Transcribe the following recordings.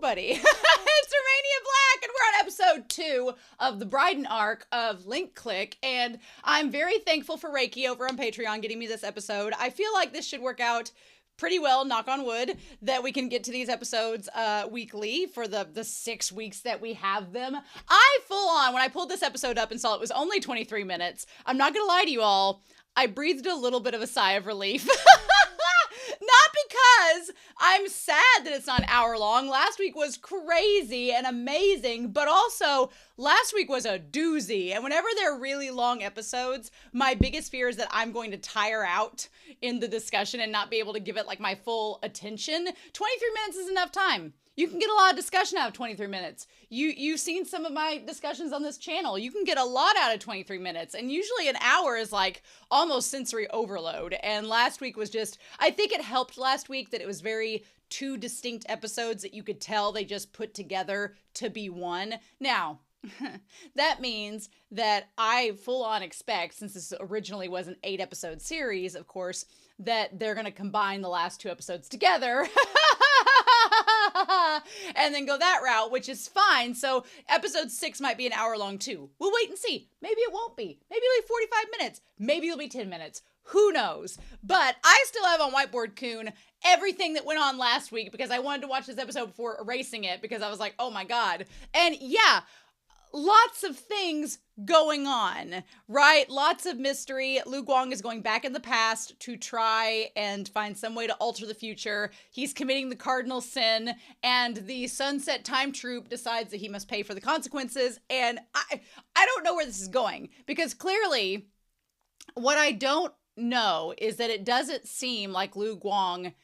nobody. It's Romania Black, and we're on episode 2 of the Brighton arc of Link Click, and I'm very thankful for Reiki over on Patreon getting me this episode. I feel like this should work out pretty well, knock on wood, that we can get to these episodes weekly for the 6 weeks that we have them. I full on, when I pulled this episode up and saw it was only 23 minutes, I'm not gonna lie to you all, I breathed a little bit of a sigh of relief. Not because I'm sad that it's not an hour long. Last week was crazy and amazing, but also last week was a doozy. And whenever they're really long episodes, my biggest fear is that I'm going to tire out in the discussion and not be able to give it like my full attention. 23 minutes is enough time. You can get a lot of discussion out of 23 minutes. You've seen some of my discussions on this channel. You can get a lot out of 23 minutes. And usually an hour is like almost sensory overload. And last week was just, I think it helped last week that it was very two distinct episodes that you could tell they just put together to be one. Now, that means that I full on expect, since this originally was an 8-episode series, of course, that they're going to combine the last 2 episodes together. And then go that route, which is fine. So episode 6 might be an hour long too. We'll wait and see. Maybe it won't be. Maybe it'll be 45 minutes. Maybe it'll be 10 minutes. Who knows? But I still have on Whiteboard Coon everything that went on last week because I wanted to watch this episode before erasing it because I was like, oh my God. And yeah, lots of things going on, right? Lots of mystery. Liu Guang is going back in the past to try and find some way to alter the future. He's committing the cardinal sin, and the Sunset Time Troop decides that he must pay for the consequences. And I don't know where this is going, because clearly what I don't know is that it doesn't seem like Liu Guang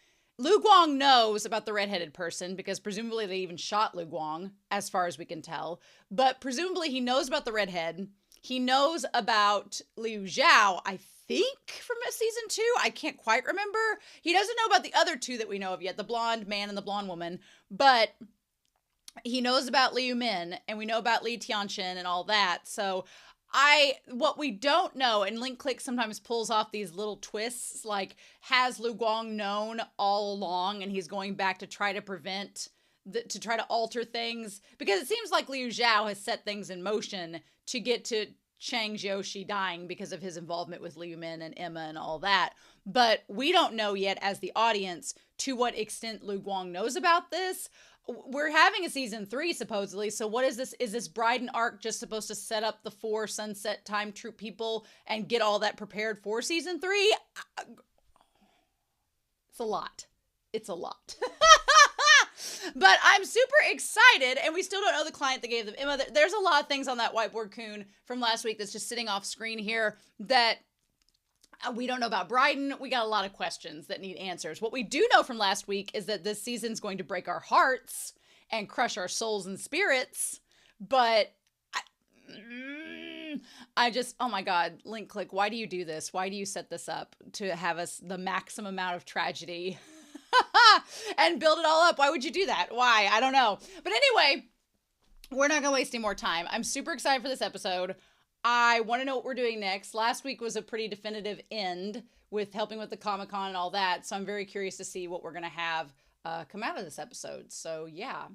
knows about the redheaded person, because presumably they even shot Liu Guang, as far as we can tell. But presumably he knows about the redhead. He knows about Liu Xiao, I think, from season 2. I can't quite remember. He doesn't know about the other 2 that we know of yet, the blonde man and the blonde woman. But he knows about Liu Min, and we know about Li Tianchen and all that. So what we don't know, and Link Click sometimes pulls off these little twists, like, has Liu Guang known all along and he's going back to try to to try to alter things? Because it seems like Liu Xiao has set things in motion to get to Cheng Xiaoshi dying because of his involvement with Liu Min and Emma and all that. But we don't know yet, as the audience, to what extent Liu Guang knows about this. We're having a season 3, supposedly. So what is this? Is this Bridon arc just supposed to set up the 4 Sunset Time Troop people and get all that prepared for season 3? It's a lot. It's a lot. But I'm super excited, and we still don't know the client that gave them Emma. There's a lot of things on that Whiteboard Coon from last week that's just sitting off screen here that we don't know about. Brighton. We got a lot of questions that need answers. What we do know from last week is that this season's going to break our hearts and crush our souls and spirits. But I just, oh my God, Link Click, why do you do this? Why do you set this up to have us the maximum amount of tragedy and build it all up? Why would you do that? Why? I don't know. But anyway, we're not going to waste any more time. I'm super excited for this episode. I want to know what we're doing next. Last week was a pretty definitive end with helping with the Comic-Con and all that. So I'm very curious to see what we're going to have come out of this episode. So yeah.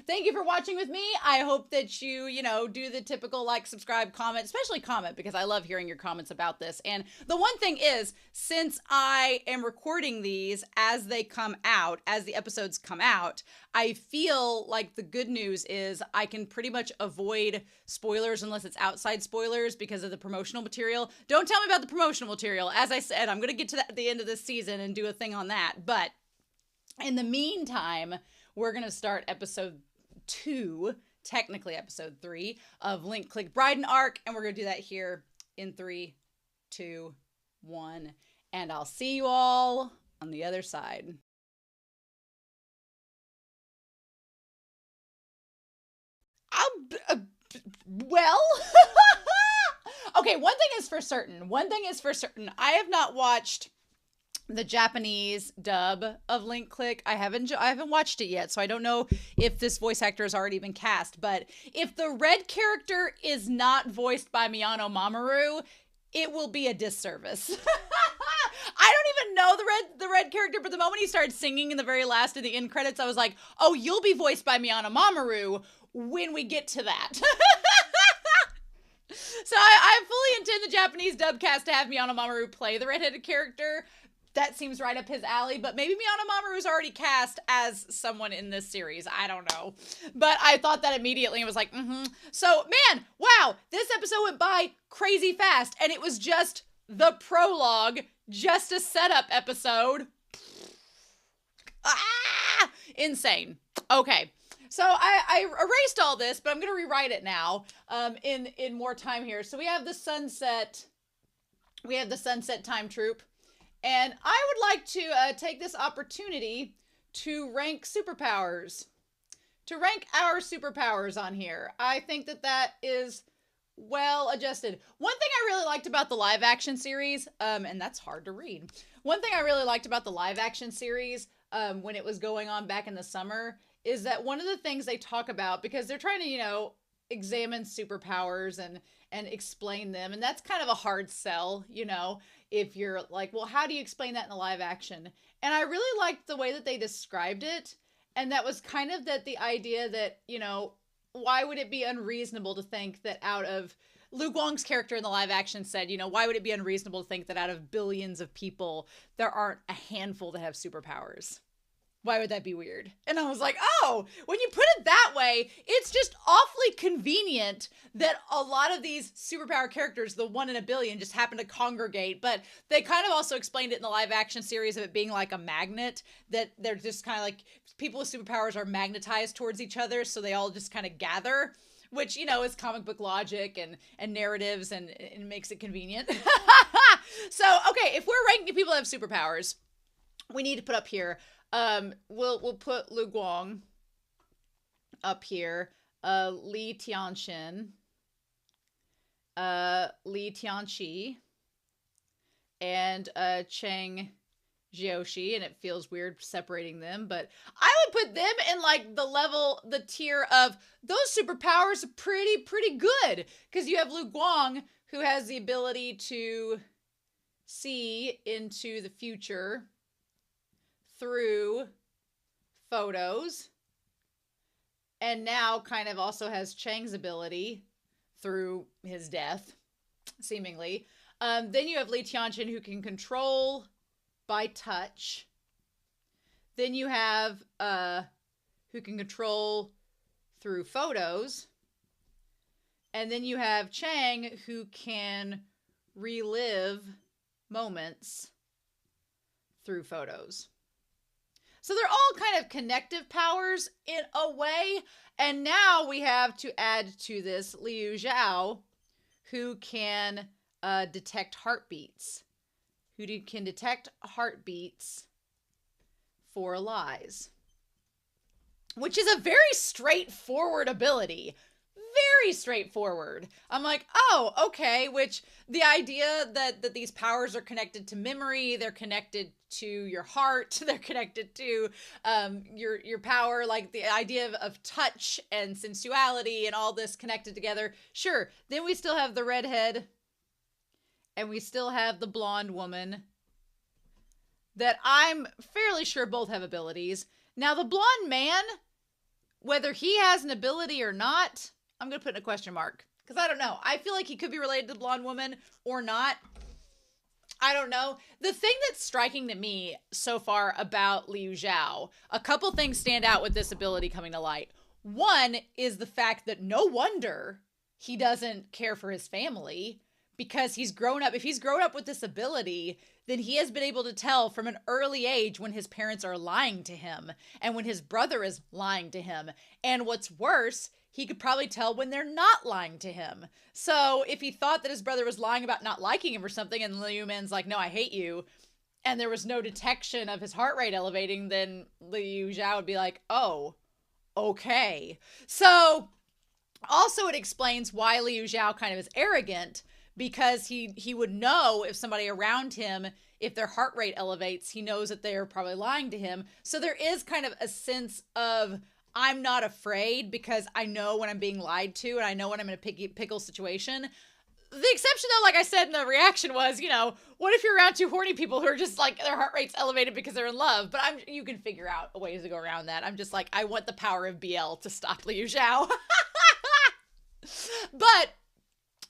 Thank you for watching with me. I hope that you do the typical like, subscribe, comment, especially comment, because I love hearing your comments about this. And the one thing is, since I am recording these as they come out, as the episodes come out, I feel like the good news is I can pretty much avoid spoilers unless it's outside spoilers because of the promotional material. Don't tell me about the promotional material. As I said, I'm going to get to that at the end of this season and do a thing on that. But in the meantime, we're going to start episode 2, technically episode 3, of Link Click Bridon arc. And we're going to do that here in 3, 2, 1. And I'll see you all on the other side. Well, okay, one thing is for certain. I have not watched the Japanese dub of Link Click. I haven't watched it yet, so I don't know if this voice actor has already been cast. But if the red character is not voiced by Miyano Mamoru, it will be a disservice. I don't even know the red character, but the moment he started singing in the very last of the end credits, I was like, oh, you'll be voiced by Miyano Mamoru when we get to that. So I fully intend the Japanese dub cast to have Miyano Mamoru play the redheaded character. That seems right up his alley, but maybe Miyano Mamoru's already cast as someone in this series. I don't know. But I thought that immediately and was like, So, man, wow, this episode went by crazy fast, and it was just the prologue, just a setup episode. Insane. Okay. So I erased all this, but I'm going to rewrite it now in more time here. So we have the sunset time troop. And I would like to take this opportunity to rank superpowers. To rank our superpowers on here. I think that is well adjusted. One thing I really liked about the live action series, and that's hard to read. One thing I really liked about the live action series when it was going on back in the summer is that one of the things they talk about, because they're trying to, examine superpowers and explain them. And that's kind of a hard sell, if you're like, well, how do you explain that in the live action? And I really liked the way that they described it. And that was kind of the idea that, why would it be unreasonable to think that out of Liu Guang's character in the live action said, why would it be unreasonable to think that out of billions of people, there aren't a handful that have superpowers? Why would that be weird? And I was like, oh, when you put it that way, it's just awfully convenient that a lot of these superpower characters, the 1 in a billion, just happen to congregate. But they kind of also explained it in the live action series of it being like a magnet, that they're just kind of like people with superpowers are magnetized towards each other. So they all just kind of gather, which, is comic book logic and narratives and it makes it convenient. So, okay, if we're ranking people that have superpowers, we need to put up here. We'll put Liu Guang up here, Li Tianxin, Li Tianqi, and Cheng Xiaoshi, and it feels weird separating them, but I would put them in like the tier of those superpowers are pretty good, because you have Liu Guang, who has the ability to see into the future through photos, and now kind of also has Cheng's ability through his death, seemingly. Then you have Li Tianxin, who can control by touch. Then you have who can control through photos. And then you have Cheng, who can relive moments through photos. So they're all kind of connective powers in a way. And now we have to add to this Liu Xiao, who can detect heartbeats. Who can detect heartbeats for lies. Which is a very straightforward ability. Very straightforward. I'm like, oh, okay. Which the idea that these powers are connected to memory, they're connected to your heart, they're connected to your power, like the idea of touch and sensuality and all this connected together. Sure. Then we still have the redhead and we still have the blonde woman that I'm fairly sure both have abilities. Now the blonde man, whether he has an ability or not, I'm going to put in a question mark because I don't know. I feel like he could be related to the blonde woman or not. I don't know. The thing that's striking to me so far about Liu Xiao, a couple things stand out with this ability coming to light. One is the fact that no wonder he doesn't care for his family because he's grown up. If he's grown up with this ability, then he has been able to tell from an early age when his parents are lying to him and when his brother is lying to him. And what's worse, he could probably tell when they're not lying to him. So if he thought that his brother was lying about not liking him or something, and Liu Man's like, no, I hate you, and there was no detection of his heart rate elevating, then Liu Xiao would be like, oh, okay. So also it explains why Liu Xiao kind of is arrogant, because he would know if somebody around him, if their heart rate elevates, he knows that they're probably lying to him. So there is kind of a sense of, I'm not afraid because I know when I'm being lied to and I know when I'm in a pickle situation. the exception though, like I said in the reaction was, what if you're around two horny people who are just like, their heart rate's elevated because they're in love? But you can figure out ways to go around that. I'm just like, I want the power of BL to stop Liu Xiao. But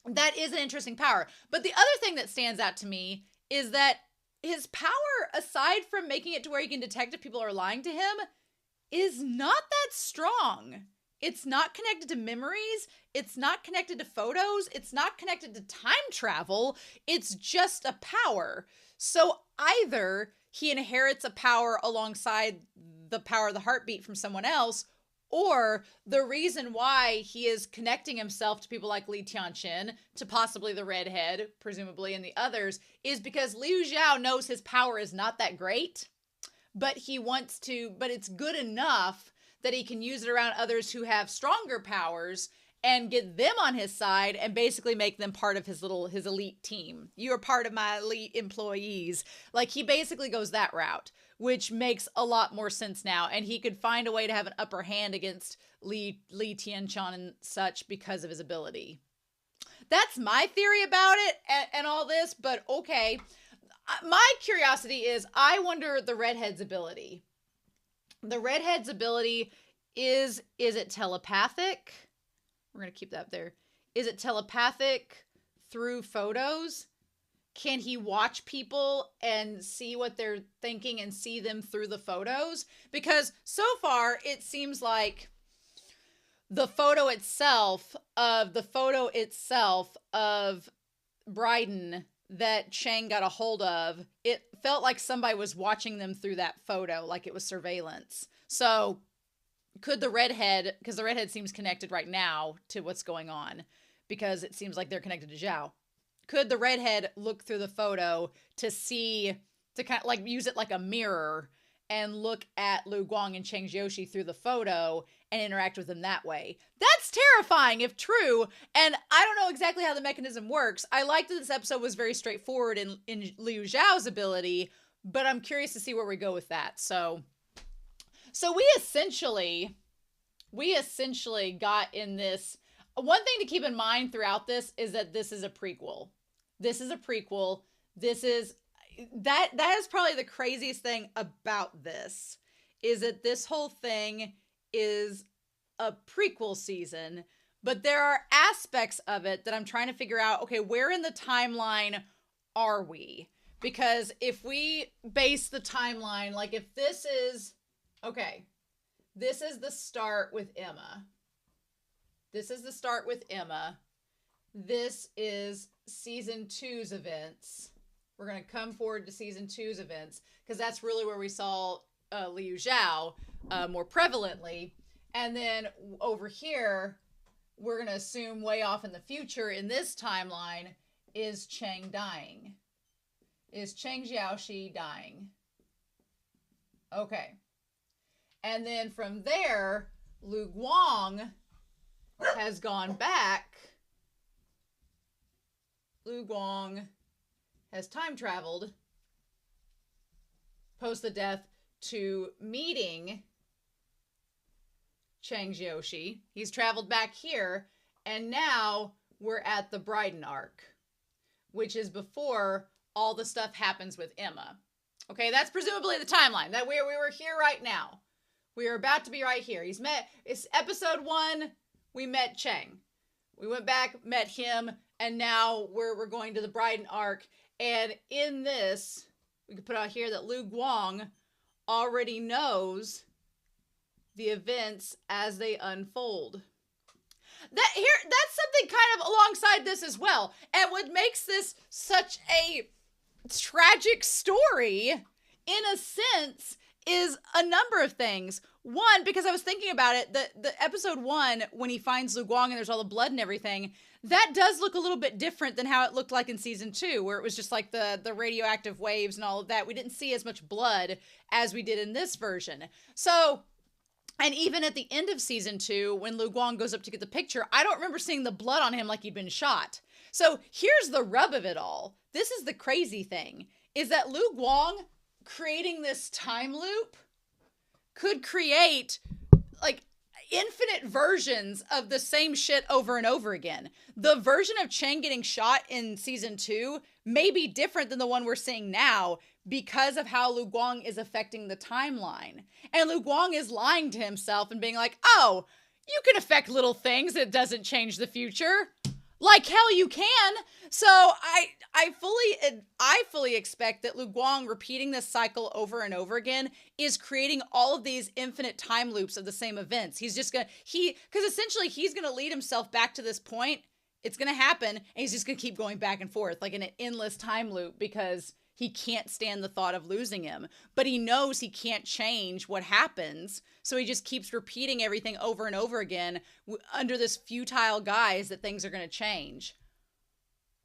that is an interesting power. But the other thing that stands out to me is that his power, aside from making it to where he can detect if people are lying to him, is not that strong. It's not connected to memories. It's not connected to photos. It's not connected to time travel. It's just a power. So either he inherits a power alongside the power of the heartbeat from someone else, or the reason why he is connecting himself to people like Li Tianqin, to possibly the redhead, presumably, and the others, is because Liu Xiao knows his power is not that great, but it's good enough that he can use it around others who have stronger powers and get them on his side and basically make them part of his elite team. You're part of my elite employees. Like, he basically goes that route, which makes a lot more sense now. And he could find a way to have an upper hand against Li Tianqin and such because of his ability. That's my theory about it and all this, but okay. My curiosity is, I wonder the redhead's ability. The redhead's ability is it telepathic? We're going to keep that up there. Is it telepathic through photos? Can he watch people and see what they're thinking and see them through the photos? Because so far it seems like the photo itself of Brighton that Cheng got a hold of, it felt like somebody was watching them through that photo, like it was surveillance. So could the redhead, because the redhead seems connected right now to what's going on, because it seems like they're connected to Xiao. Could the redhead look through the photo to kind of like use it like a mirror and look at Lu Guang and Cheng Xiaoshi through the photo and interact with them that way? That's terrifying if true. And I don't know exactly how the mechanism works. I liked that this episode was very straightforward in Liu Xiao's ability, but I'm curious to see where we go with that. So we essentially got in this. One thing to keep in mind throughout this is that this is a prequel. That is probably the craziest thing about this, is that this whole thing is a prequel season, but there are aspects of it that I'm trying to figure out, okay, where in the timeline are we? Because if we base the timeline, like if this is, okay, this is the start with Emma. This is season 2's events. We're going to come forward to season 2's events, because that's really where we saw Liu Xiao more prevalently. And then over here, we're going to assume way off in the future in this timeline is Cheng dying. Is Cheng Xiaoshi dying? Okay. And then from there, Lu Guang has gone back. Lu Guang has time traveled post the death to meeting Cheng Xiaoshi. He's traveled back here, and now we're at the Brighton arc, which is before all the stuff happens with Emma. Okay, that's presumably the timeline that we were here right now. We are about to be right here. It's episode 1. We met Cheng. We went back, met him, and now we're going to the Brighton arc. And in this, we could put out here that Lu Guang already knows the events as they unfold. That's something kind of alongside this as well. And what makes this such a tragic story, in a sense, is a number of things. One, because I was thinking about it, the episode 1, when he finds Lu Guang and there's all the blood and everything, that does look a little bit different than how it looked like in season 2, where it was just like the radioactive waves and all of that. We didn't see as much blood as we did in this version. So, and even at the end of season 2, when Lu Guang goes up to get the picture, I don't remember seeing the blood on him like he'd been shot. So here's the rub of it all. This is the crazy thing, is that Lu Guang creating this time loop could create, like, infinite versions of the same shit over and over again. The version of Cheng getting shot in season 2 may be different than the one we're seeing now because of how Lu Guang is affecting the timeline. And Lu Guang is lying to himself and being like, oh, you can affect little things. It doesn't change the future. Like hell you can. So I fully expect that Lu Guang repeating this cycle over and over again is creating all of these infinite time loops of the same events. He's just gonna, because essentially he's gonna lead himself back to this point. It's gonna happen, and he's just gonna keep going back and forth like in an endless time loop because he can't stand the thought of losing him. But he knows he can't change what happens, so he just keeps repeating everything over and over again under this futile guise that things are gonna change.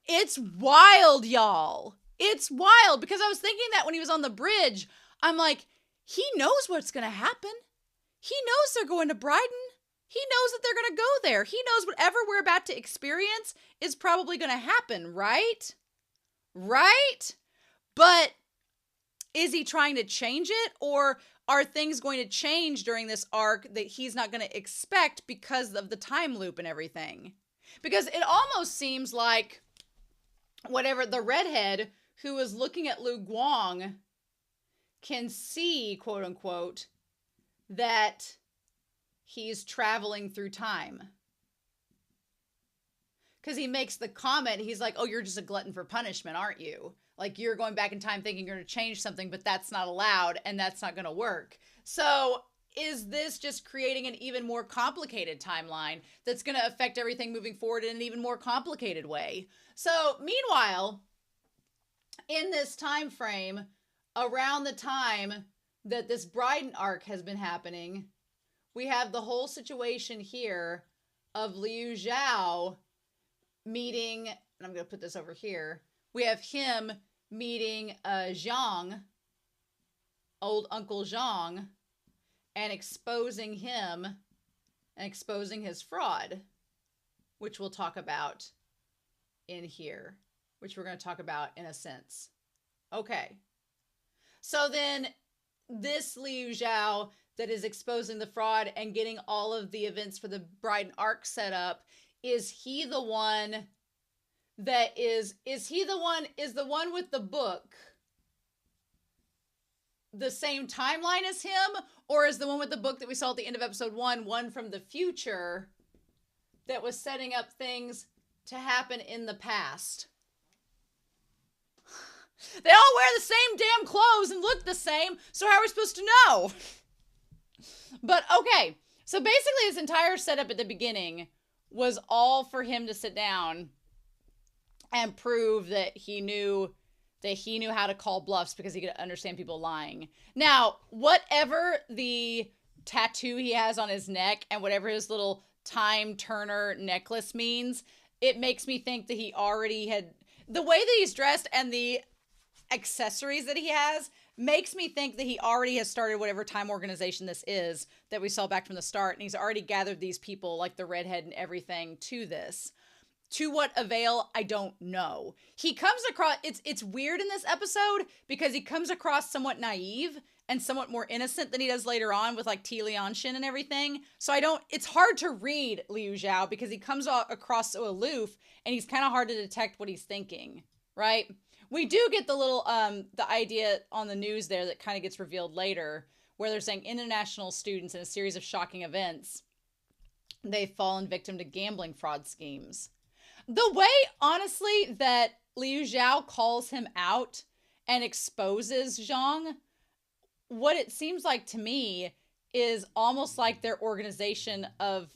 It's wild, y'all. It's wild, because I was thinking that when he was on the bridge, I'm like, he knows what's going to happen. He knows they're going to Brighton. He knows that they're going to go there. He knows whatever we're about to experience is probably going to happen, right? Right? But is he trying to change it, or are things going to change during this arc that he's not going to expect because of the time loop and everything? Because it almost seems like whatever the redhead who was looking at Lu Guang can see, quote unquote, that he's traveling through time. Because he makes the comment, he's like, oh, you're just a glutton for punishment, aren't you? Like, you're going back in time thinking you're going to change something, but that's not allowed, and that's not going to work. So is this just creating an even more complicated timeline that's going to affect everything moving forward in an even more complicated way? So meanwhile, in this time frame, around the time that this Brighton arc has been happening, we have the whole situation here of Liu Xiao meeting, and I'm going to put this over here. We have him meeting Zhang, old Uncle Zhang, and exposing him and exposing his fraud, which we'll talk about in here, which we're going to talk about in a sense. Okay. So then this Liu Xiao that is exposing the fraud and getting all of the events for the Brighton arc set up, is he the one that is the one with the book the same timeline as him, or is the one with the book that we saw at the end of episode 1 one from the future that was setting up things to happen in the past? They all wear the same damn clothes and look the same, so how are we supposed to know? But okay, so basically this entire setup at the beginning was all for him to sit down and prove that he knew how to call bluffs because he could understand people lying. Now, whatever the tattoo he has on his neck and whatever his little time turner necklace means, it makes me think that he already had, the way that he's dressed and the accessories that he has makes me think that he already has started whatever time organization this is that we saw back from the start, and he's already gathered these people like the redhead and everything to this. To what avail, I don't know. He comes across, it's weird in this episode because he comes across somewhat naive and somewhat more innocent than he does later on with like Ti Lianshin and everything. So it's hard to read Liu Xiao because he comes across so aloof and he's kind of hard to detect what he's thinking, right? We do get the little, the idea on the news there that kind of gets revealed later where they're saying international students in a series of shocking events, they've fallen victim to gambling fraud schemes. The way, honestly, that Liu Xiao calls him out and exposes Zhang, what it seems like to me is almost like their organization of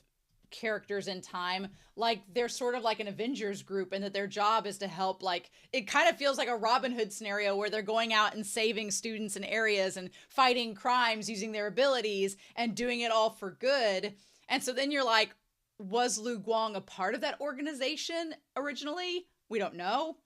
characters in time. Like they're sort of like an Avengers group and that their job is to help, like, it kind of feels like a Robin Hood scenario where they're going out and saving students in areas and fighting crimes using their abilities and doing it all for good. And so then you're like, was Lu Guang a part of that organization originally? We don't know.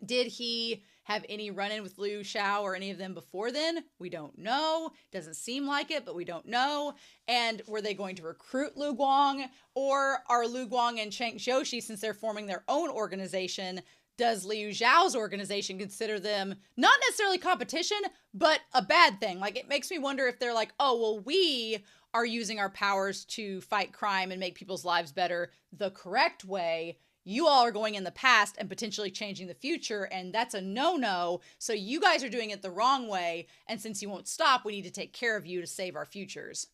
Did he have any run-in with Liu Xiao or any of them before then? We don't know. Doesn't seem like it, but we don't know. And were they going to recruit Lu Guang? Or are Lu Guang and Cheng Xiaoshi, since they're forming their own organization, does Liu Xiao's organization consider them not necessarily competition, but a bad thing? Like, it makes me wonder if they're like, oh, well, we are using our powers to fight crime and make people's lives better the correct way. You all are going in the past and potentially changing the future, and that's a no-no. So you guys are doing it the wrong way, and since you won't stop, we need to take care of you to save our futures.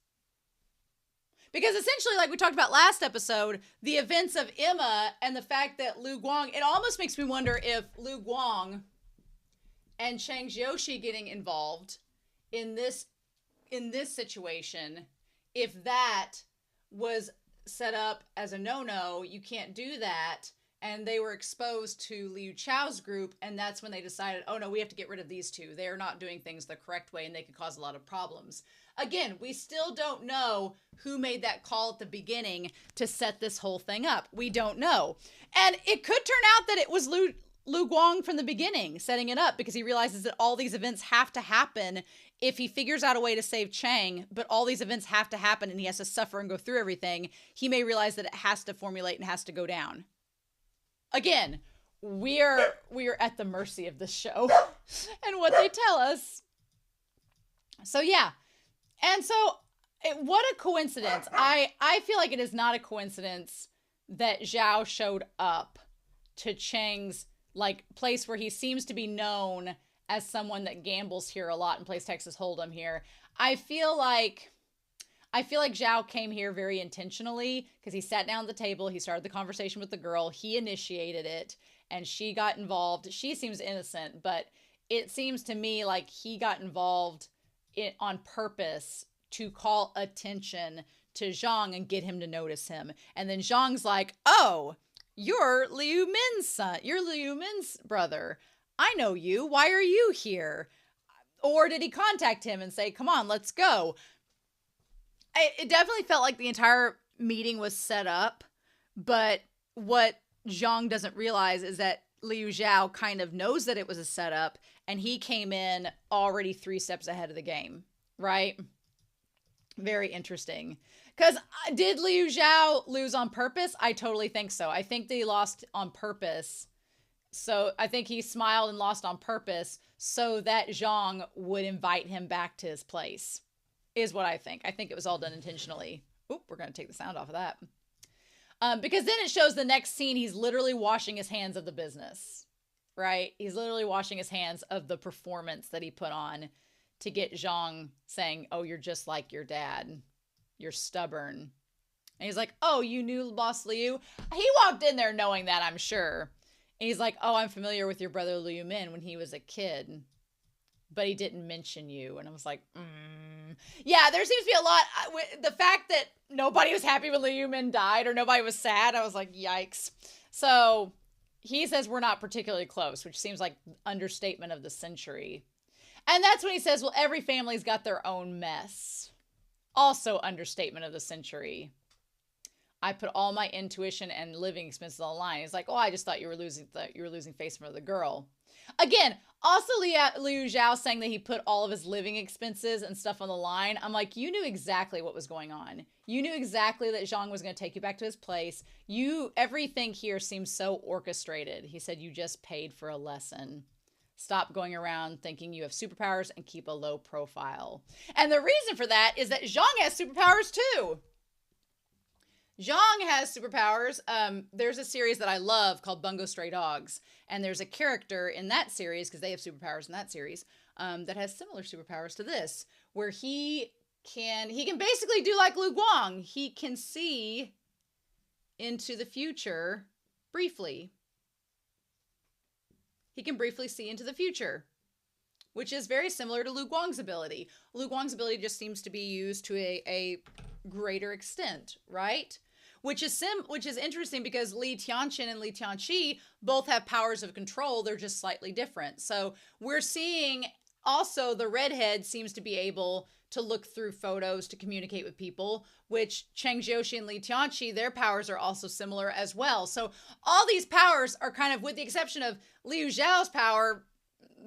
Because essentially, like we talked about last episode, the events of Emma and the fact that Liu Guang, it almost makes me wonder if Liu Guang and Cheng Xiaoshi getting involved in this situation, if that was set up as a no-no, you can't do that, and they were exposed to Liu Xiao's group, and that's when they decided, oh no, we have to get rid of these two. They're not doing things the correct way, and they could cause a lot of problems. Again, we still don't know who made that call at the beginning to set this whole thing up. We don't know. And it could turn out that it was Liu Guang from the beginning setting it up, because he realizes that all these events have to happen if he figures out a way to save Cheng, but all these events have to happen and he has to suffer and go through everything. He may realize that it has to formulate and has to go down. Again, we're at the mercy of this show and what they tell us. So yeah. And so what a coincidence. I feel like it is not a coincidence that Xiao showed up to Cheng's like place where he seems to be known as someone that gambles here a lot and plays Texas Hold'em here. I feel like Xiao came here very intentionally because he sat down at the table, he started the conversation with the girl, he initiated it, and she got involved. She seems innocent, but it seems to me like he got involved on purpose to call attention to Zhang and get him to notice him. And then Zhang's like, oh, you're Liu Min's son. You're Liu Min's brother. I know you. Why are you here? Or did he contact him and say, come on, let's go? It definitely felt like the entire meeting was set up. But what Zhang doesn't realize is that Liu Xiao kind of knows that it was a setup. And he came in already 3 steps ahead of the game. Right? Very interesting. Because did Liu Xiao lose on purpose? I totally think so. I think that he lost on purpose. So I think he smiled and lost on purpose so that Zhang would invite him back to his place, is what I think. I think it was all done intentionally. Oop, we're going to take the sound off of that. Because then it shows the next scene, he's literally washing his hands of the business, right? He's literally washing his hands of the performance that he put on to get Zhang saying, oh, you're just like your dad. You're stubborn. And he's like, oh, you knew Boss Liu? He walked in there knowing that, I'm sure. And he's like, oh, I'm familiar with your brother Liu Min when he was a kid, but he didn't mention you. And I was like, Yeah, there seems to be a lot. The fact that nobody was happy when Liu Min died or nobody was sad, I was like, yikes. So he says we're not particularly close, which seems like understatement of the century. And that's when he says, well, every family's got their own mess. Also understatement of the century. I put all my intuition and living expenses on the line. He's like, oh, I just thought you were losing face for the girl. Again, also Liu Xiao saying that he put all of his living expenses and stuff on the line. I'm like, you knew exactly what was going on. You knew exactly that Zhang was going to take you back to his place. Everything here seems so orchestrated. He said, you just paid for a lesson. Stop going around thinking you have superpowers and keep a low profile. And the reason for that is that Zhang has superpowers too. Zhang has superpowers. There's a series that I love called Bungo Stray Dogs. And there's a character in that series, because they have superpowers in that series, that has similar superpowers to this, where he can basically do like Liu Guang. He can see into the future briefly. He can briefly see into the future, which is very similar to Liu Guang's ability. Liu Guang's ability just seems to be used to a greater extent, right? Which is interesting because Li Tianqin and Li Tianqi both have powers of control. They're just slightly different. So we're seeing also the redhead seems to be able to look through photos to communicate with people, which Cheng Xiaoshi and Li Tianqi, their powers are also similar as well. So all these powers are kind of, with the exception of Liu Xiao's power,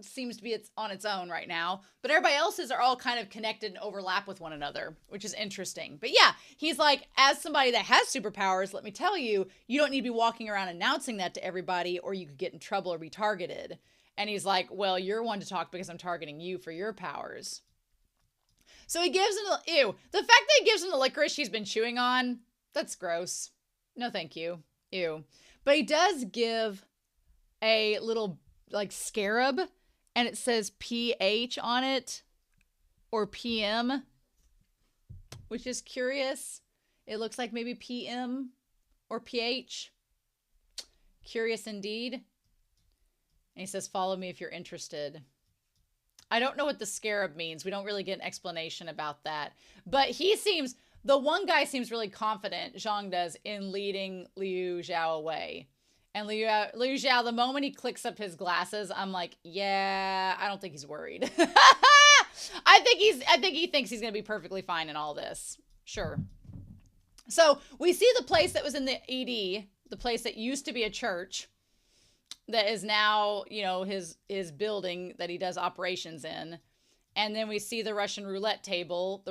seems to be on its own right now, but everybody else's are all kind of connected and overlap with one another, which is interesting. But yeah, he's like, as somebody that has superpowers, let me tell you, you don't need to be walking around announcing that to everybody or you could get in trouble or be targeted. And he's like, well, you're one to talk because I'm targeting you for your powers. So he gives him the, ew. The fact that he gives him the licorice he's been chewing on, that's gross. No, thank you. Ew. But he does give a little, like, scarab, and it says PH on it, or PM, which is curious. It looks like maybe PM or PH. Curious indeed. And he says, follow me if you're interested. I don't know what the scarab means. We don't really get an explanation about that. But he seems, the one guy seems really confident, Zhang does, in leading Liu Xiao away. And Liu Xiao, the moment he clicks up his glasses, I'm like, yeah, I don't think he's worried. I think he thinks he's going to be perfectly fine in all this. Sure. So we see the place that was in the ED, the place that used to be a church, that is now, you know, his building that he does operations in. And then we see the Russian roulette table,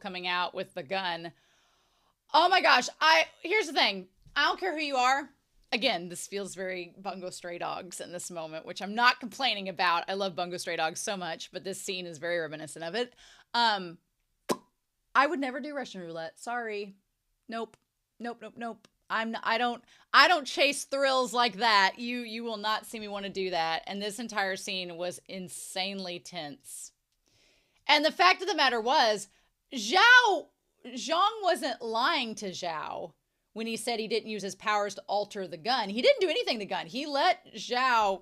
coming out with the gun. Oh my gosh. Here's the thing. I don't care who you are. Again, this feels very Bungo Stray Dogs in this moment, which I'm not complaining about. I love Bungo Stray Dogs so much, but this scene is very reminiscent of it. I would never do Russian roulette. Sorry. Nope. I don't chase thrills like that. You will not see me want to do that. And this entire scene was insanely tense. And the fact of the matter was, Zhang wasn't lying to Xiao when he said he didn't use his powers to alter the gun. He didn't do anything to the gun. He let Xiao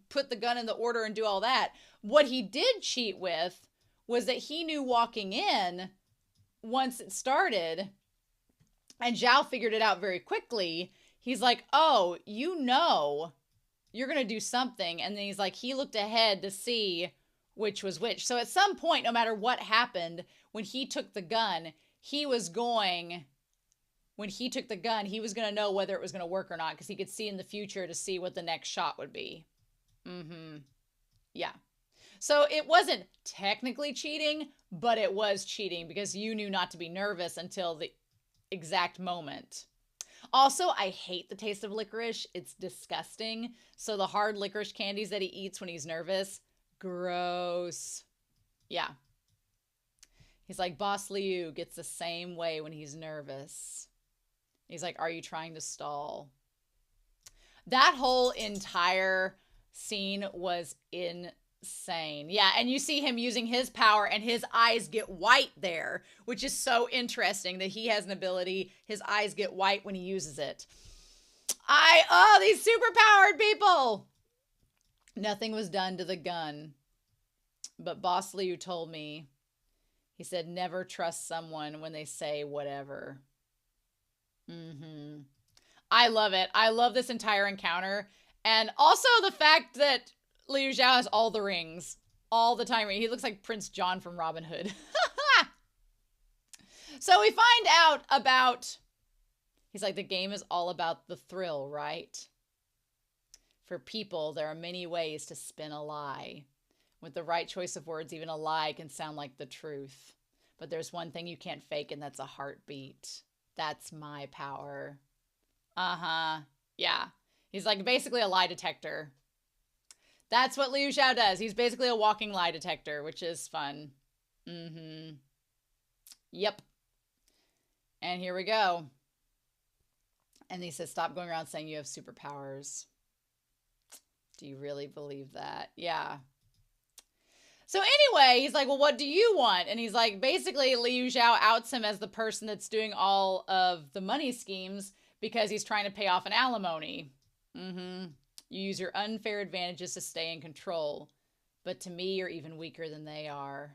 put the gun in the order and do all that. What he did cheat with was that he knew walking in once it started, and Zhao figured it out very quickly. He's like, oh, you know, you're going to do something. And then he's like, he looked ahead to see which was which. So at some point, no matter what happened, when he took the gun, he was going to know whether it was going to work or not, because he could see in the future to see what the next shot would be. Yeah. So it wasn't technically cheating, but it was cheating because you knew not to be nervous until the exact moment. Also, I hate the taste of licorice. It's disgusting. So the hard licorice candies that he eats when he's nervous, gross. Yeah. He's like, Boss Liu gets the same way when he's nervous. He's like, are you trying to stall? That whole entire scene was insane. Yeah, and you see him using his power and his eyes get white there, which is so interesting that he has an ability. His eyes get white when he uses it. These superpowered people. Nothing was done to the gun. But Boss Liu told me, he said, never trust someone when they say whatever. I love it. I love this entire encounter. And also the fact that Liu Xiao has all the rings. All the time. He looks like Prince John from Robin Hood. So we find out about... He's like, the game is all about the thrill, right? For people, there are many ways to spin a lie. With the right choice of words, even a lie can sound like the truth. But there's one thing you can't fake, and that's a heartbeat. That's my power. Yeah. He's like basically a lie detector. That's what Liu Xiao does. He's basically a walking lie detector, which is fun. Yep. And here we go. And he says, stop going around saying you have superpowers. Do you really believe that? Yeah. So anyway, he's like, well, what do you want? And he's like, basically, Liu Xiao outs him as the person that's doing all of the money schemes because he's trying to pay off an alimony. You use your unfair advantages to stay in control. But to me, you're even weaker than they are.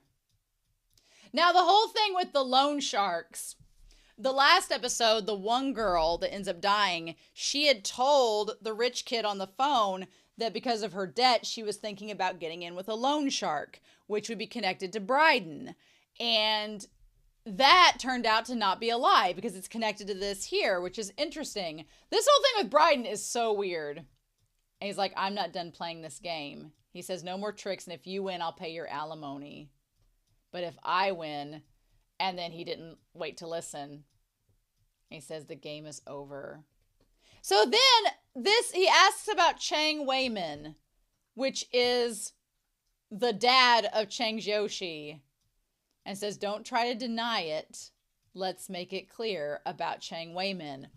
Now, the whole thing with the loan sharks. The last episode, the one girl that ends up dying, she had told the rich kid on the phone that because of her debt, she was thinking about getting in with a loan shark, which would be connected to Brighton. And that turned out to not be a lie because it's connected to this here, which is interesting. This whole thing with Brighton is so weird. And he's like, I'm not done playing this game. He says, no more tricks, and if you win, I'll pay your alimony. But if I win, and then he didn't wait to listen. He says, the game is over. So then he asks about Cheng Weimin, which is the dad of Cheng Xiaoshi. and says, don't try to deny it. Let's make it clear about Cheng Weimin.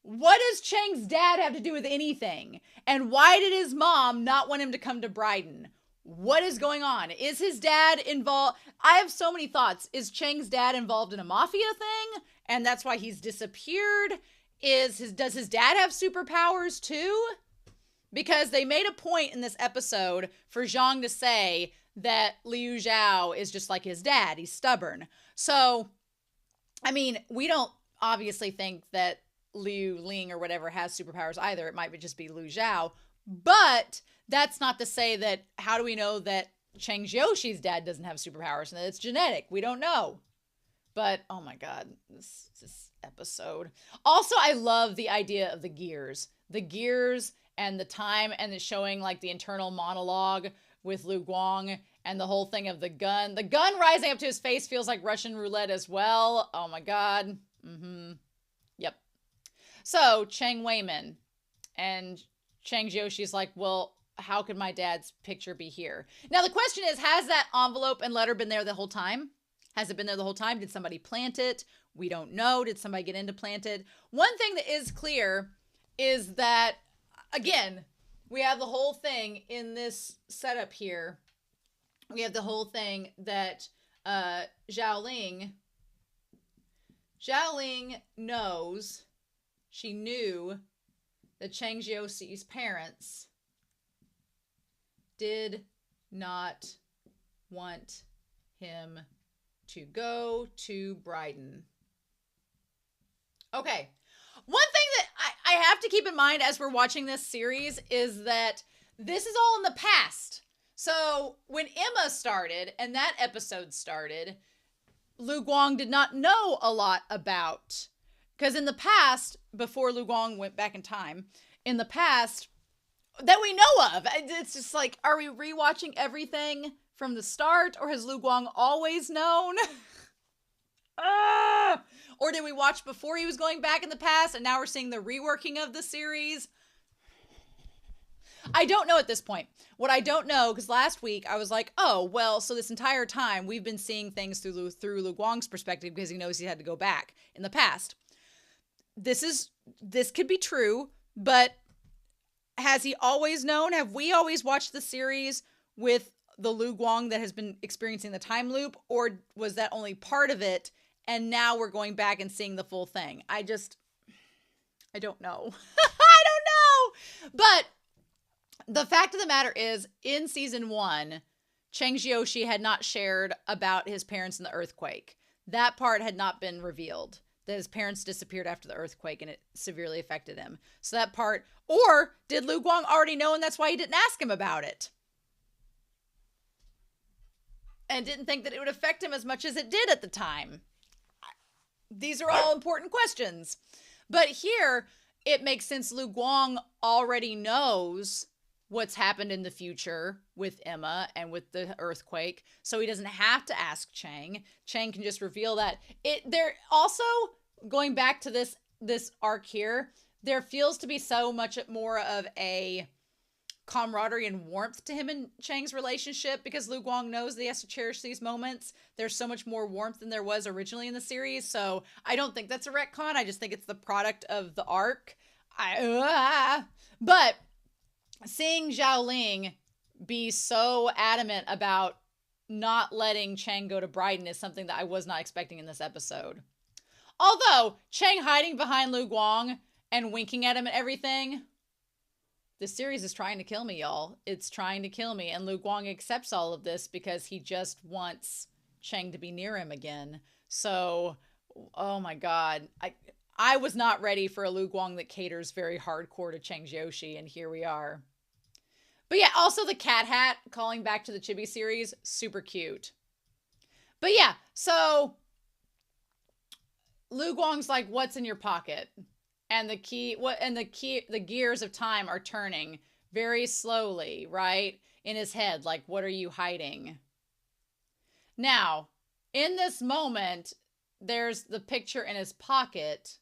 What does Cheng's dad have to do with anything? And why did his mom not want him to come to Brighton? What is going on? Is his dad involved? I have so many thoughts. Is Cheng's dad involved in a mafia thing? And that's why he's disappeared? Does his dad have superpowers too? Because they made a point in this episode for Zhang to say that Liu Xiao is just like his dad. He's stubborn. So, I mean, we don't obviously think that Liu Ling or whatever has superpowers either. It might just be Liu Xiao. But that's not to say that, how do we know that Cheng Xiaoshi's dad doesn't have superpowers and that it's genetic? We don't know. But, oh my God, this episode. Also, I love the idea of the gears. The gears and the time and the showing like the internal monologue with Lu Guang and the whole thing of the gun. The gun rising up to his face feels like Russian roulette as well. Oh my God. Yep. So, Cheng Weimin and Cheng Xiaoshi's like, well, how could my dad's picture be here? Now, the question is, has that envelope and letter been there the whole time? Has it been there the whole time? Did somebody plant it? We don't know. Did somebody get in to plant it? One thing that is clear is that, again, we have the whole thing in this setup here. We have the whole thing that Xiaoling knows, she knew that Cheng Xiaoshi's parents did not want him to go to Brighton. Okay. One thing that I have to keep in mind as we're watching this series is that this is all in the past. So when Emma started and that episode started, Lu Guang did not know a lot about, because in the past, before Lu Guang went back in time, in the past that we know of, it's just like, are we rewatching everything from the start, or has Lu Guang always known? Or did we watch before he was going back in the past and now we're seeing the reworking of the series? I don't know at this point. What I don't know, because last week I was like, oh, well, so this entire time we've been seeing things through Lu Guang's perspective because he knows he had to go back in the past. This could be true, but has he always known? Have we always watched the series with the Lu Guang that has been experiencing the time loop, or was that only part of it and now we're going back and seeing the full thing? I don't know. I don't know. But the fact of the matter is, in season 1, Cheng Xiaoshi had not shared about his parents in the earthquake. That part had not been revealed, that his parents disappeared after the earthquake and it severely affected him. So that part, or did Lu Guang already know and that's why he didn't ask him about it? And didn't think that it would affect him as much as it did at the time. These are all important questions. But here, it makes sense Lu Guang already knows what's happened in the future with Emma and with the earthquake, so he doesn't have to ask Cheng. Cheng can just reveal that. They're also, going back to this arc here, there feels to be so much more of a camaraderie and warmth to him and Cheng's relationship, because Lu Guang knows that he has to cherish these moments. There's so much more warmth than there was originally in the series, so I don't think that's a retcon. I just think it's the product of the arc. But seeing Xiaoling be so adamant about not letting Cheng go to Brighton is something that I was not expecting in this episode. Although, Cheng hiding behind Lu Guang and winking at him and everything, this series is trying to kill me, y'all. It's trying to kill me. And Lu Guang accepts all of this because he just wants Cheng to be near him again. So, oh my God. I was not ready for a Lu Guang that caters very hardcore to Cheng Xiaoshi, and here we are. But yeah, also the cat hat, calling back to the Chibi series, super cute. But yeah, so Lu Guang's like, what's in your pocket? And the gears of time are turning very slowly, right? In his head, like, what are you hiding? Now, in this moment, there's the picture in his pocket,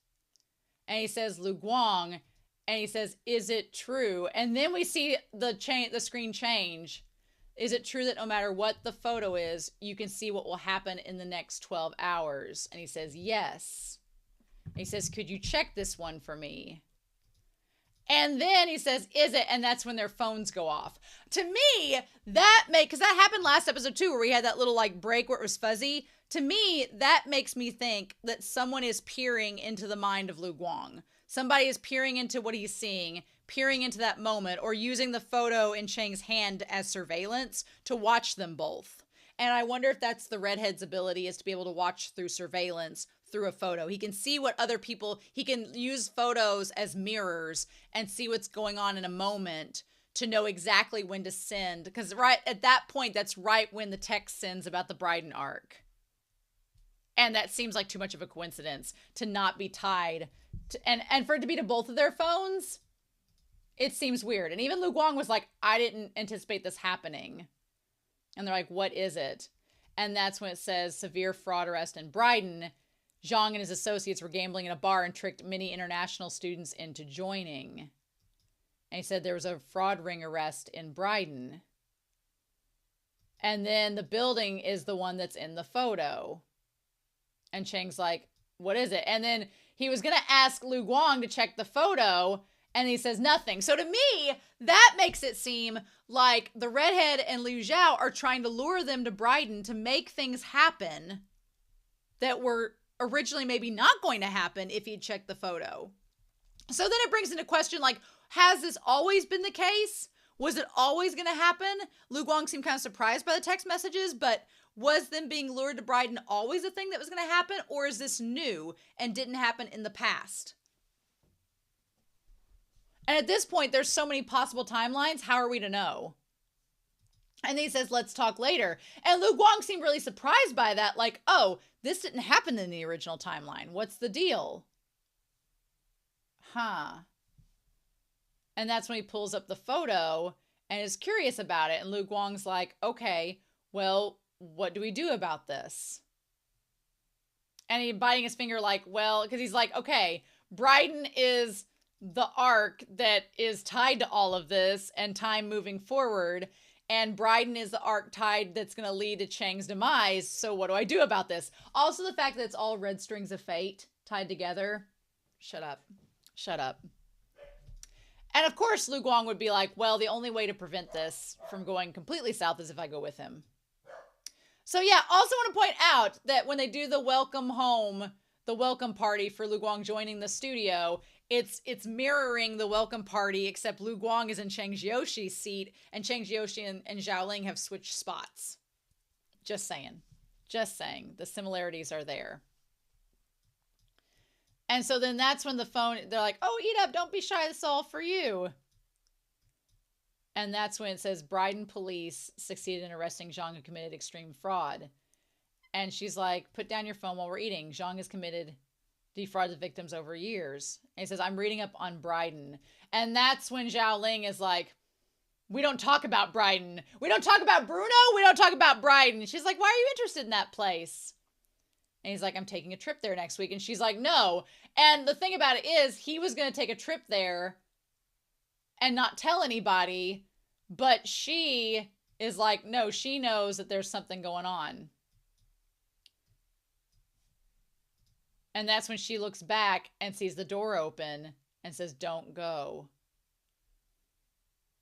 and he says, Lu Guang, and he says, is it true? And then we see the screen change Is it true that no matter what the photo is, you can see what will happen in the next 12 hours? And he says, yes. And he says, could you check this one for me? And then he says, is it? And that's when their phones go off. To me, because that happened last episode too, where we had that little like break where it was fuzzy. To me, that makes me think that someone is peering into the mind of Lu Guang. Somebody is peering into what he's seeing, peering into that moment, or using the photo in Cheng's hand as surveillance to watch them both. And I wonder if that's the redhead's ability, is to be able to watch through surveillance through a photo. He can see what other people, he can use photos as mirrors and see what's going on in a moment to know exactly when to send. Because right at that point, that's right when the text sends about the Brighton arc. And that seems like too much of a coincidence to not be tied to, and for it to be to both of their phones. It seems weird. And even Lu Guang was like, I didn't anticipate this happening. And they're like, what is it? And that's when it says severe fraud arrest in Brighton. Zhang and his associates were gambling in a bar and tricked many international students into joining. And he said there was a fraud ring arrest in Brighton. And then the building is the one that's in the photo. And Cheng's like, what is it? And then he was going to ask Lu Guang to check the photo, and he says nothing. So to me, that makes it seem like the redhead and Liu Xiao are trying to lure them to Brighton to make things happen that were originally maybe not going to happen if he'd checked the photo. So then it brings into question, like, has this always been the case? Was it always going to happen? Lu Guang seemed kind of surprised by the text messages, but was them being lured to Brighton always a thing that was going to happen? Or is this new and didn't happen in the past? And at this point, there's so many possible timelines. How are we to know? And then he says, let's talk later. And Lu Guang seemed really surprised by that. Like, oh, this didn't happen in the original timeline. What's the deal? Huh. And that's when he pulls up the photo and is curious about it. And Lu Guang's like, okay, well, what do we do about this? And he biting his finger like, well, because he's like, okay, Brighton is the arc that is tied to all of this and time moving forward. And Brighton is the arc tied that's going to lead to Cheng's demise. So what do I do about this? Also, the fact that it's all red strings of fate tied together. Shut up. Shut up. And of course, Lu Guang would be like, well, the only way to prevent this from going completely south is if I go with him. So yeah, also want to point out that when they do the welcome home, the welcome party for Lu Guang joining the studio, it's mirroring the welcome party, except Lu Guang is in Cheng Xiaoshi's seat, and Cheng Xiaoshi and Zhao Ling have switched spots. Just saying. Just saying. The similarities are there. And so then that's when the phone, they're like, oh, eat up, don't be shy, this is all for you. And that's when it says Brighton police succeeded in arresting Zhang, who committed extreme fraud. And she's like, put down your phone while we're eating. Zhang has committed defrauded victims over years. And he says, I'm reading up on Brighton. And that's when Zhao Ling is like, we don't talk about Brighton. We don't talk about Bruno. We don't talk about Brighton. She's like, why are you interested in that place? And he's like, I'm taking a trip there next week. And she's like, no. And the thing about it is, he was going to take a trip there and not tell anybody. But she is like, no, she knows that there's something going on. And that's when she looks back and sees the door open and says, don't go.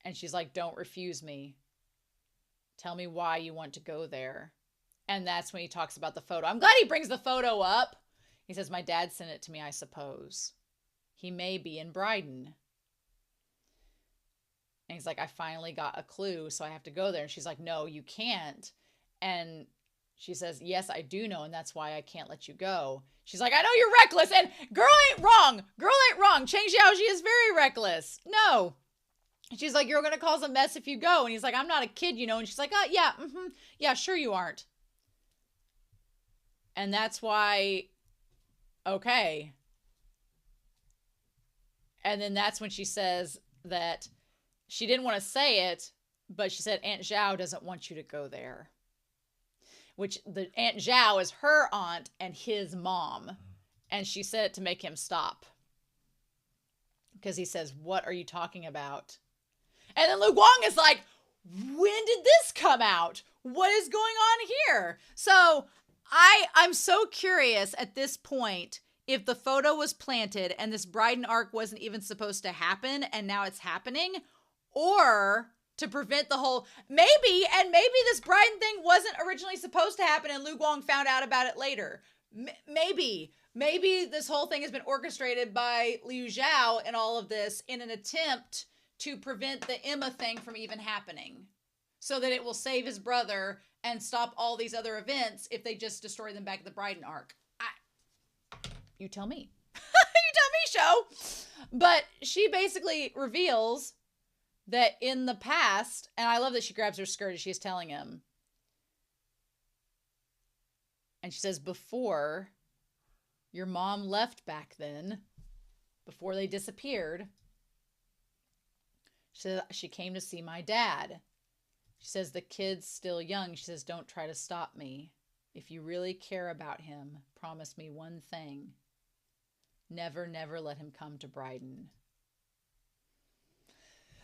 And she's like, don't refuse me. Tell me why you want to go there. And that's when he talks about the photo. I'm glad he brings the photo up. He says, my dad sent it to me, I suppose. He may be in Brighton. And he's like, I finally got a clue, so I have to go there. And she's like, no, you can't. And she says, yes, I do know, and that's why I can't let you go. She's like, I know you're reckless, and girl ain't wrong. Girl ain't wrong. Cheng Xiaoshi is very reckless. No. She's like, you're going to cause a mess if you go. And he's like, I'm not a kid, you know. And she's like, oh, yeah, yeah, sure you aren't. And that's why, okay. And then that's when she says that she didn't want to say it, but she said Aunt Zhao doesn't want you to go there. Which the Aunt Zhao is her aunt and his mom. And she said it to make him stop. Because he says, what are you talking about? And then Lu Guang is like, when did this come out? What is going on here? So I'm so curious at this point if the photo was planted and this Brighton arc wasn't even supposed to happen and now it's happening, or to prevent the whole, maybe this Brighton thing wasn't originally supposed to happen and Lu Guang found out about it later. Maybe this whole thing has been orchestrated by Liu Xiao and all of this in an attempt to prevent the Emma thing from even happening, so that it will save his brother and stop all these other events if they just destroy them back at the Brighton arc. You tell me. You tell me, show. But she basically reveals that in the past, and I love that she grabs her skirt as she's telling him. And she says, before your mom left back then, before they disappeared, she came to see my dad. She says, the kid's still young. She says, don't try to stop me. If you really care about him, promise me one thing. Never, never let him come to Brighton.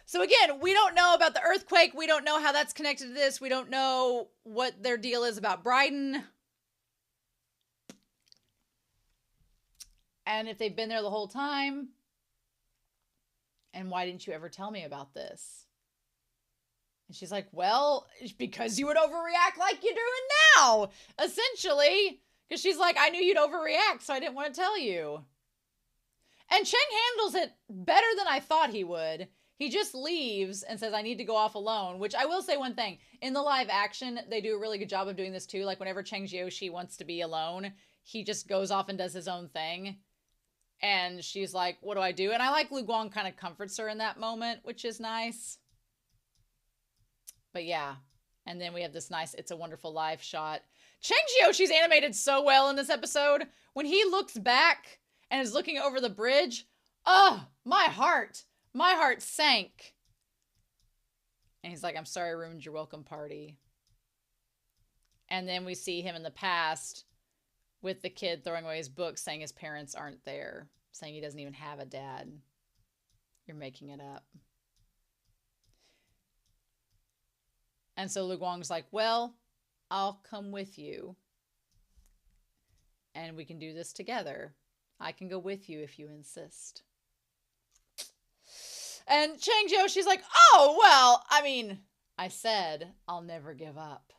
So again, we don't know about the earthquake. We don't know how that's connected to this. We don't know what their deal is about Brighton. And if they've been there the whole time. And why didn't you ever tell me about this? And she's like, well, because you would overreact like you're doing now, essentially. Because she's like, I knew you'd overreact, so I didn't want to tell you. And Cheng handles it better than I thought he would. He just leaves and says, I need to go off alone, which I will say one thing. In the live action, they do a really good job of doing this too. Like whenever Cheng Xiaoshi wants to be alone, he just goes off and does his own thing. And she's like, what do I do? And I like Lu Guang kind of comforts her in that moment, which is nice. But yeah. And then we have this nice It's a Wonderful Life shot. Cheng Xiaoshi's animated so well in this episode. When he looks back and is looking over the bridge, oh, my heart sank. And he's like, I'm sorry I ruined your welcome party. And then we see him in the past with the kid throwing away his books, saying his parents aren't there, saying he doesn't even have a dad. You're making it up. And so Lu Guang's like, well, I'll come with you. And we can do this together. I can go with you if you insist. And Cheng Xiaoshi's like, oh, well, I mean, I said I'll never give up.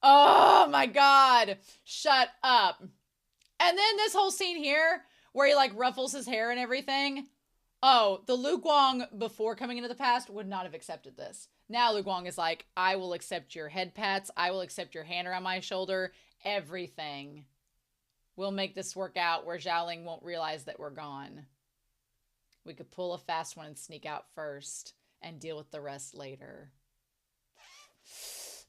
Oh my God, shut up. And then this whole scene here where he like ruffles his hair and everything. Oh, the Lu Guang before coming into the past would not have accepted this. Now Lu Guang is like, I will accept your head pats. I will accept your hand around my shoulder. Everything. We'll make this work out where Xiaoling won't realize that we're gone. We could pull a fast one and sneak out first and deal with the rest later.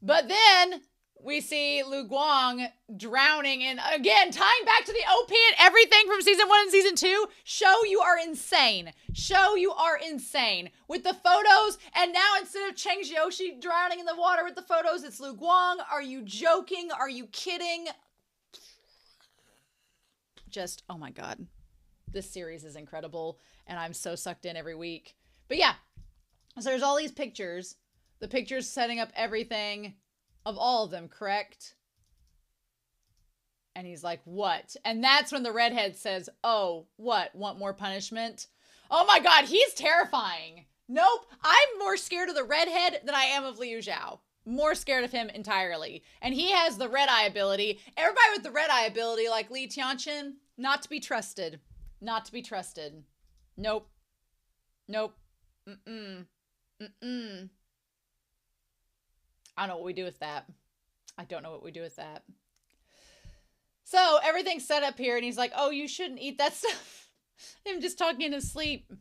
But then we see Lu Guang drowning in, again, tying back to the OP and everything from season 1 and season 2. Show you are insane. Show you are insane. With the photos, and now instead of Cheng Xiaoshi drowning in the water with the photos, it's Lu Guang. Are you joking? Are you kidding? Just, oh my God. This series is incredible, and I'm so sucked in every week. But yeah, so there's all these pictures. The pictures setting up everything of all of them, correct? And he's like, what? And that's when the redhead says, oh, what? Want more punishment? Oh my God, he's terrifying. Nope, I'm more scared of the redhead than I am of Liu Xiao. More scared of him entirely. And he has the red eye ability. Everybody with the red eye ability, like Li Tianchen, not to be trusted. Not to be trusted. Nope. Nope. Mm-mm. Mm-mm. I don't know what we do with that. I don't know what we do with that. So everything's set up here and he's like, oh, you shouldn't eat that stuff. Him just talking in his sleep.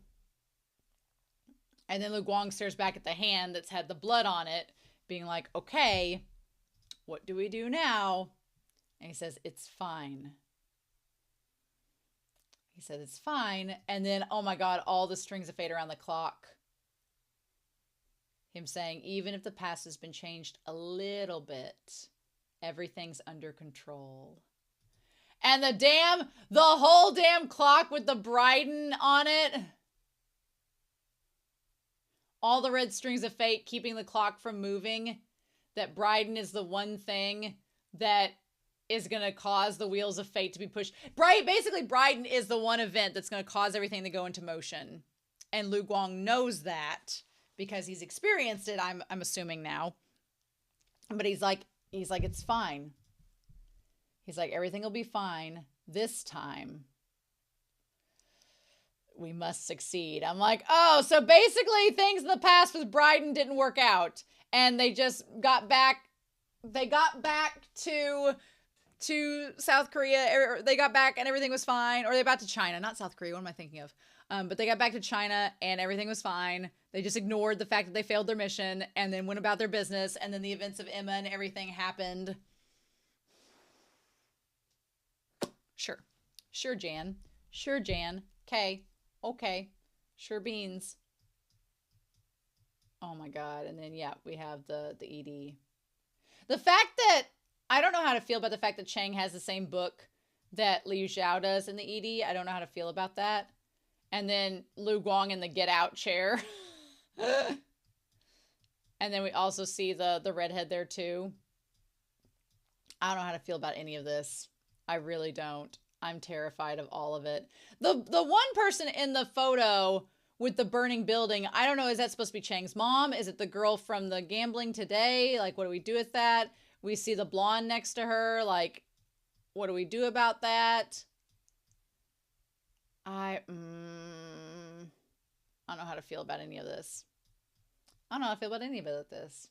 And then Lu Guang stares back at the hand that's had the blood on it, being like, okay, what do we do now? And he says, it's fine. He said, it's fine. And then, oh my God, all the strings of fate around the clock. Him saying, even if the past has been changed a little bit, everything's under control. And the whole damn clock with the Brighton on it. all the red strings of fate keeping the clock from moving, that Brighton is the one thing that is going to cause the wheels of fate to be pushed. Basically, Brighton is the one event that's going to cause everything to go into motion. And Lu Guang knows that because he's experienced it, I'm assuming now. But he's like, it's fine. He's like, everything will be fine this time. We must succeed. I'm like, oh, so basically things in the past with Brighton didn't work out. And they just got back. They got back to South Korea. They got back and everything was fine. Or they got to China, not South Korea. What am I thinking of? But they got back to China and everything was fine. They just ignored the fact that they failed their mission and then went about their business. And then the events of Emma and everything happened. Sure. Sure, Jan. Sure, Jan. Okay. Okay. Sure beans. Oh my God. And then, yeah, we have the ED. The fact that, I don't know how to feel about the fact that Cheng has the same book that Liu Xiao does in the ED. I don't know how to feel about that. And then Lu Guang in the get out chair. And then we also see the redhead there too. I don't know how to feel about any of this. I really don't. I'm terrified of all of it. The one person in the photo with the burning building, I don't know, is that supposed to be Cheng's mom? Is it the girl from the gambling today? Like, what do we do with that? We see the blonde next to her. Like, what do we do about that? I don't know how to feel about any of this. I don't know how to feel about any of this.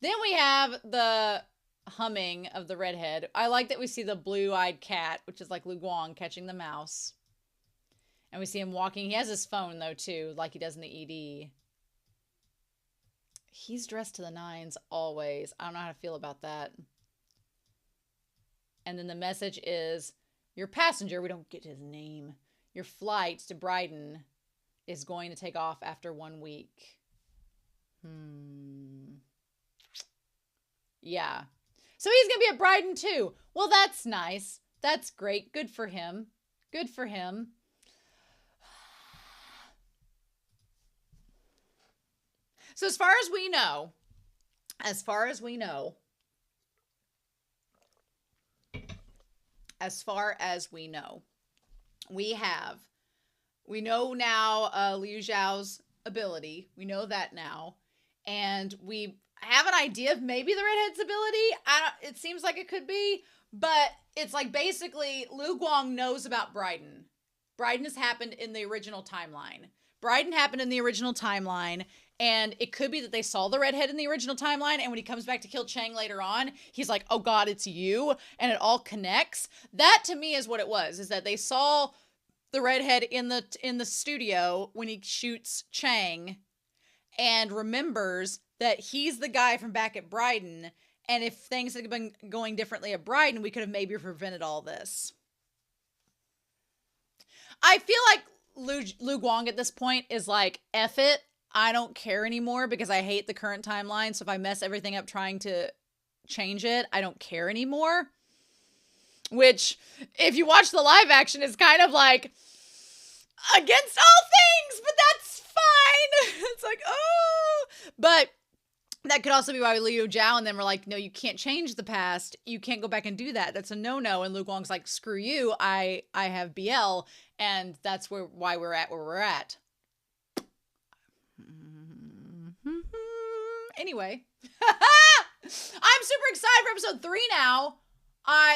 Then we have the humming of the redhead. I like that we see the blue-eyed cat, which is like Lu Guang catching the mouse. And we see him walking. He has his phone, though, too, like he does in the ED. He's dressed to the nines always. I don't know how to feel about that. And then the message is, your passenger, we don't get his name, your flight to Brighton is going to take off after 1 week. Yeah. So he's going to be at Brighton too. Well, that's nice. That's great. Good for him. Good for him. So as far as we know, we know now Liu Xiao's ability. We know that now. And we have an idea of maybe the redhead's ability. It seems like it could be. But it's like basically Lu Guang knows about Brighton. Brighton has happened in the original timeline. And it could be that they saw the redhead in the original timeline, and when he comes back to kill Cheng later on, he's like, oh God, it's you, and it all connects. That to me is what it was, is that they saw the redhead in the studio when he shoots Cheng and remembers that he's the guy from back at Brighton, and if things had been going differently at Brighton, we could have maybe prevented all this. I feel like Lu Guang at this point is like, F it. I don't care anymore because I hate the current timeline. So if I mess everything up trying to change it, I don't care anymore. Which, if you watch the live action, is kind of like against all things, but that's fine. It's like, oh. But that could also be why Liu Xiao and them were like, no, you can't change the past. You can't go back and do that. That's a no-no. And Lu Guang's like, screw you. I have BL. And that's why we're at where we're at. Anyway, I'm super excited for episode 3 now.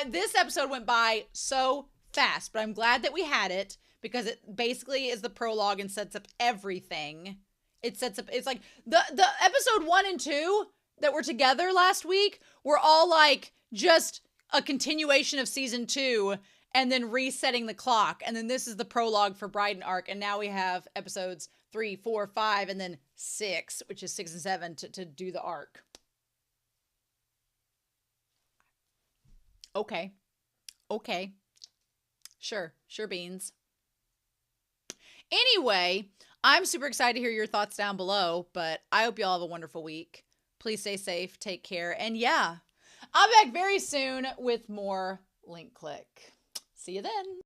This episode went by so fast, but I'm glad that we had it because it basically is the prologue and sets up everything. It's like the episode 1 and 2 that were together last week were all like just a continuation of season 2 and then resetting the clock. And then this is the prologue for Brighton arc. And now we have episodes 3, 4, 5, and then 6, which is 6 and 7 to do the arc. Okay. Sure beans. Anyway, I'm super excited to hear your thoughts down below, but I hope you all have a wonderful week. Please stay safe, take care, and yeah, I'll be back very soon with more Link Click. See you then.